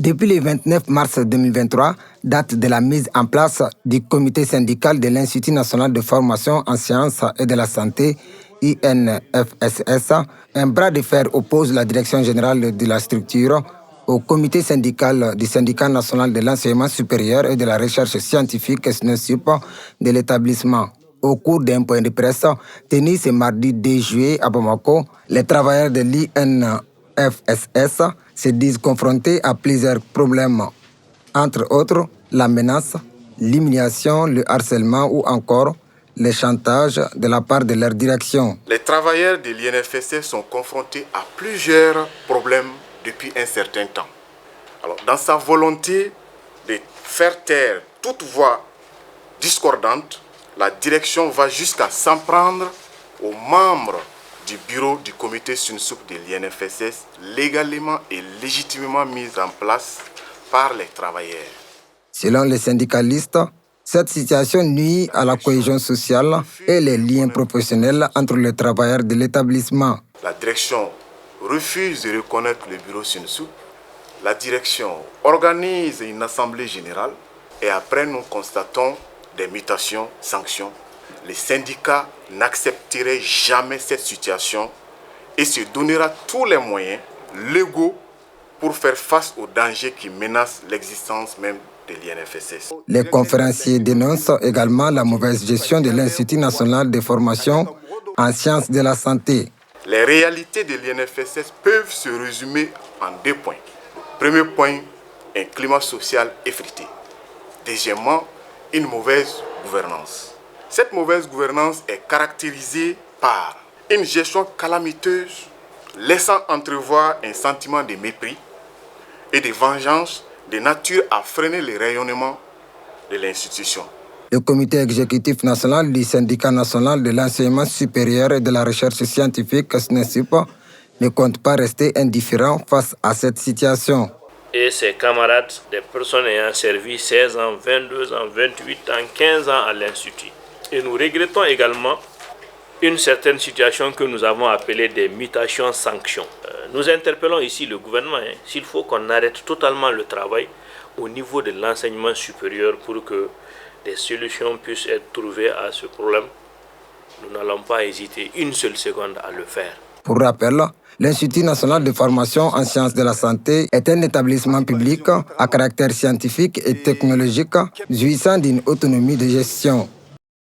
Depuis le 29 mars 2023, date de la mise en place du comité syndical de l'Institut national de formation en sciences et de la santé, INFSS, un bras de fer oppose la direction générale de la structure au comité syndical du syndicat national de l'enseignement supérieur et de la recherche scientifique SNESUP de l'établissement. Au cours d'un point de presse tenu ce mardi 2 juillet à Bamako, les travailleurs de l'INFSS se disent confrontés à plusieurs problèmes, entre autres la menace, l'humiliation, le harcèlement ou encore le chantage de la part de leur direction. Les travailleurs de l'INFSS sont confrontés à plusieurs problèmes depuis un certain temps. Alors, dans sa volonté de faire taire toute voix discordante, la direction va jusqu'à s'en prendre aux membres du bureau du comité SNESUP de l'INFSS, légalement et légitimement mis en place par les travailleurs. Selon les syndicalistes, cette situation nuit à la cohésion sociale et les liens professionnels entre les travailleurs de l'établissement. La direction refuse de reconnaître le bureau SNESUP. La direction organise une assemblée générale et après nous constatons des mutations, sanctions. Les syndicats n'accepteraient jamais cette situation et se donnera tous les moyens légaux pour faire face aux dangers qui menacent l'existence même de l'INFSS. Les conférenciers dénoncent également la mauvaise gestion de l'Institut national de formation en sciences de la santé. Les réalités de l'INFSS peuvent se résumer en 2 points. Premier point, un climat social effrité. Deuxièmement, une mauvaise gouvernance. Cette mauvaise gouvernance est caractérisée par une gestion calamiteuse, laissant entrevoir un sentiment de mépris et de vengeance de nature à freiner le rayonnement de l'institution. Le comité exécutif national du syndicat national de l'enseignement supérieur et de la recherche scientifique SNESUP ne compte pas rester indifférent face à cette situation. Et ses camarades, des personnes ayant servi 16 ans, 22 ans, 28 ans, 15 ans à l'Institut. Et nous regrettons également une certaine situation que nous avons appelée des mutations-sanctions. Nous interpellons ici le gouvernement, s'il faut qu'on arrête totalement le travail au niveau de l'enseignement supérieur pour que des solutions puissent être trouvées à ce problème. Nous n'allons pas hésiter une seule seconde à le faire. Pour rappel, l'Institut national de formation en sciences de la santé est un établissement public à caractère scientifique et technologique jouissant d'une autonomie de gestion.